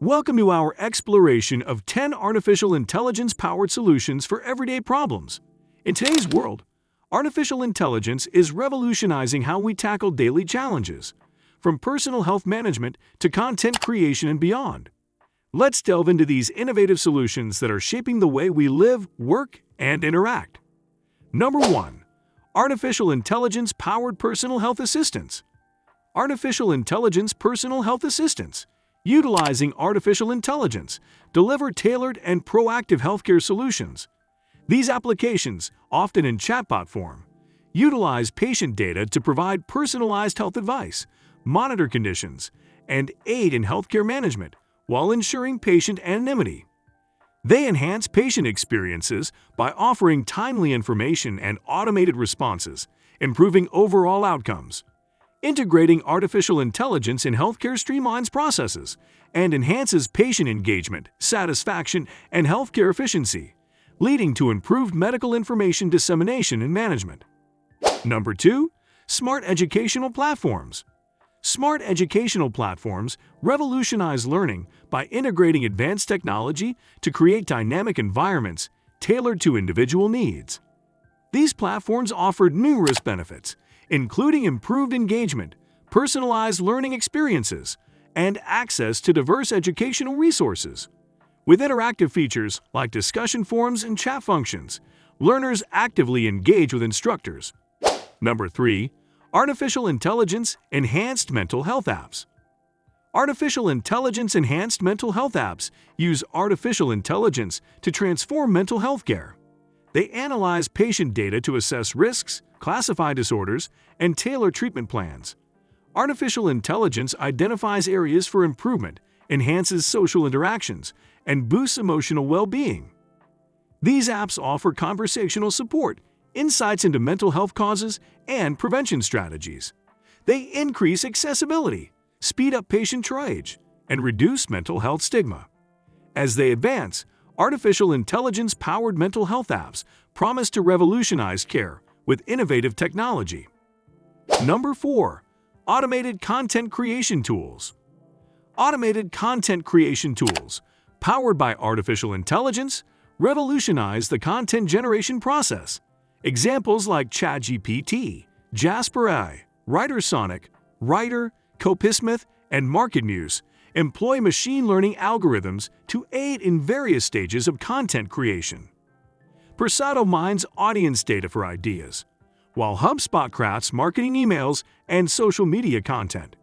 Welcome to our exploration of 10 artificial intelligence-powered solutions for everyday problems. In today's world, artificial intelligence is revolutionizing how we tackle daily challenges, from personal health management to content creation and beyond. Let's delve into these innovative solutions that are shaping the way we live, work, and interact. Number 1. Artificial intelligence-powered personal health assistants. Artificial intelligence personal health assistants, utilizing artificial intelligence, deliver tailored and proactive healthcare solutions. These applications, often in chatbot form, utilize patient data to provide personalized health advice, monitor conditions, and aid in healthcare management while ensuring patient anonymity. They enhance patient experiences by offering timely information and automated responses, improving overall outcomes. Integrating artificial intelligence in healthcare streamlines processes and enhances patient engagement, satisfaction, and healthcare efficiency, leading to improved medical information dissemination and management. Number 2. Smart educational platforms. Smart educational platforms revolutionize learning by integrating advanced technology to create dynamic environments tailored to individual needs. These platforms offer numerous benefits, including improved engagement, personalized learning experiences, and access to diverse educational resources. With interactive features like discussion forums and chat functions, learners actively engage with instructors. Number 3. Artificial intelligence-enhanced mental health apps. Artificial intelligence-enhanced mental health apps use artificial intelligence to transform mental health care. They analyze patient data to assess risks, classify disorders, and tailor treatment plans. Artificial intelligence identifies areas for improvement, enhances social interactions, and boosts emotional well-being. These apps offer conversational support, insights into mental health causes, and prevention strategies. They increase accessibility, speed up patient triage, and reduce mental health stigma. As they advance, artificial intelligence-powered mental health apps promise to revolutionize care with innovative technology. Number 4. Automated content creation tools. Automated content creation tools, powered by artificial intelligence, revolutionize the content generation process. Examples like ChatGPT, Jasper AI, WriterSonic, Writer, Copysmith, and MarketMuse employ machine learning algorithms to aid in various stages of content creation. Persado mines audience data for ideas, while HubSpot crafts marketing emails and social media content.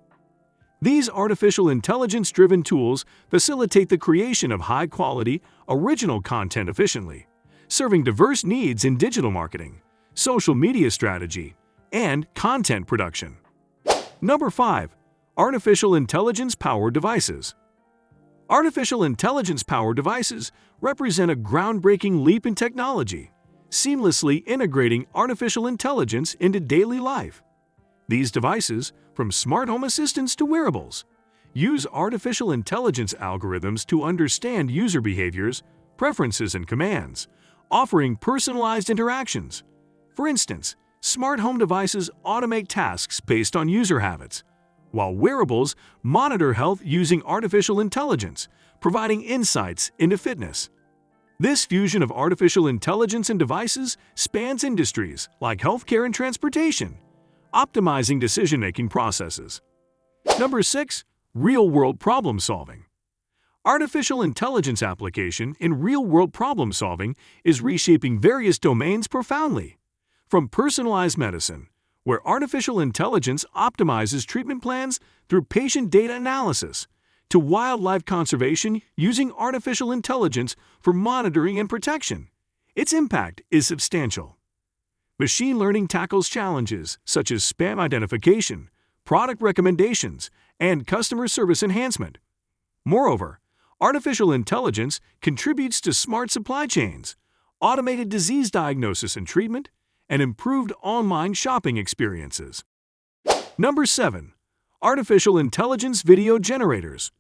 These artificial intelligence-driven tools facilitate the creation of high-quality, original content efficiently, serving diverse needs in digital marketing, social media strategy, and content production. Number 5. Artificial intelligence-powered devices. Artificial intelligence-powered devices represent a groundbreaking leap in technology, seamlessly integrating artificial intelligence into daily life. These devices, from smart home assistants to wearables, use artificial intelligence algorithms to understand user behaviors, preferences, and commands, offering personalized interactions. For instance, smart home devices automate tasks based on user habits, while wearables monitor health using artificial intelligence, providing insights into fitness. This fusion of artificial intelligence and devices spans industries like healthcare and transportation, optimizing decision-making processes. Number 6. Real-world problem-solving. Artificial intelligence application in real-world problem-solving is reshaping various domains profoundly. From personalized medicine, where artificial intelligence optimizes treatment plans through patient data analysis, to wildlife conservation using artificial intelligence for monitoring and protection. Its impact is substantial. Machine learning tackles challenges such as spam identification, product recommendations, and customer service enhancement. Moreover, artificial intelligence contributes to smart supply chains, automated disease diagnosis and treatment, and improved online shopping experiences. Number 7. Artificial intelligence video generators.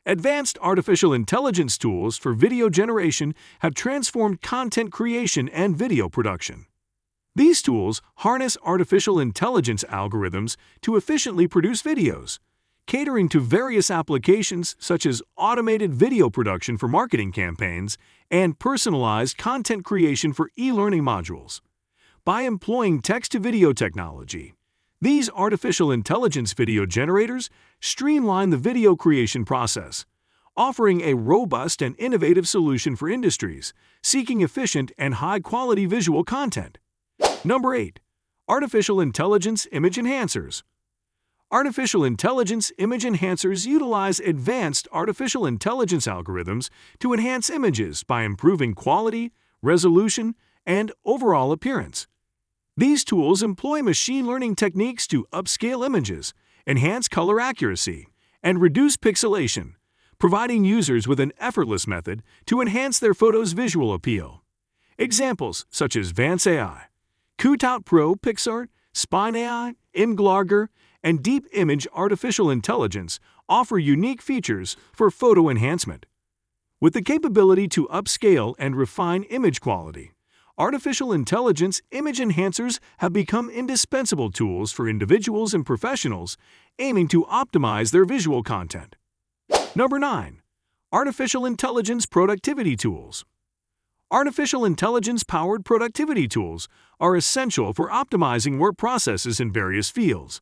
Advanced artificial intelligence tools for video generation have transformed content creation and video production. These tools harness artificial intelligence algorithms to efficiently produce videos, catering to various applications such as automated video production for marketing campaigns and personalized content creation for e-learning modules. By employing text-to-video technology, these artificial intelligence video generators streamline the video creation process, offering a robust and innovative solution for industries seeking efficient and high-quality visual content. Number 8. Artificial Intelligence Image Enhancers. Artificial intelligence image enhancers utilize advanced artificial intelligence algorithms to enhance images by improving quality, resolution, and overall appearance. These tools employ machine learning techniques to upscale images, enhance color accuracy, and reduce pixelation, providing users with an effortless method to enhance their photos' visual appeal. Examples such as Vance AI, Cutout Pro PixArt, Spine AI, Imglarger, and Deep Image Artificial Intelligence offer unique features for photo enhancement. With the capability to upscale and refine image quality, artificial intelligence image enhancers have become indispensable tools for individuals and professionals aiming to optimize their visual content. Number 9. Artificial Intelligence Productivity Tools. Artificial intelligence-powered productivity tools are essential for optimizing work processes in various fields.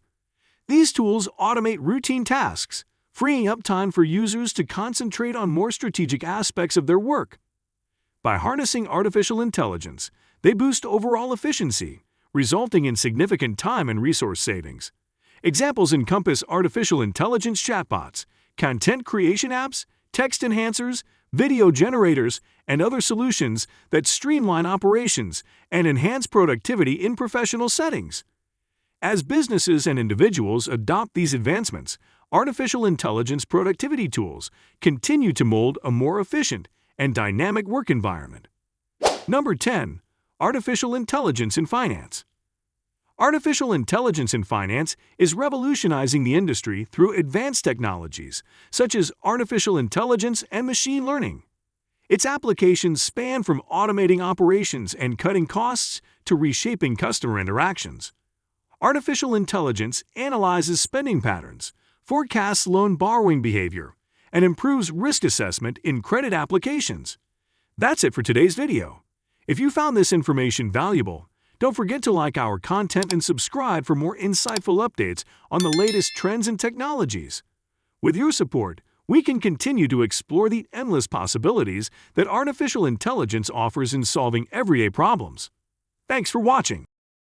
These tools automate routine tasks, freeing up time for users to concentrate on more strategic aspects of their work. By harnessing artificial intelligence, they boost overall efficiency, resulting in significant time and resource savings. Examples encompass artificial intelligence chatbots, content creation apps, text enhancers, video generators, and other solutions that streamline operations and enhance productivity in professional settings. As businesses and individuals adopt these advancements, artificial intelligence productivity tools continue to mold a more efficient and dynamic work environment. Number 10. Artificial Intelligence in Finance. Artificial intelligence in finance is revolutionizing the industry through advanced technologies such as artificial intelligence and machine learning. Its applications span from automating operations and cutting costs to reshaping customer interactions. Artificial intelligence analyzes spending patterns, forecasts loan borrowing behavior, and improves risk assessment in credit applications. That's it for today's video. If you found this information valuable, don't forget to like our content and subscribe for more insightful updates on the latest trends and technologies. With your support, we can continue to explore the endless possibilities that artificial intelligence offers in solving everyday problems. Thanks for watching.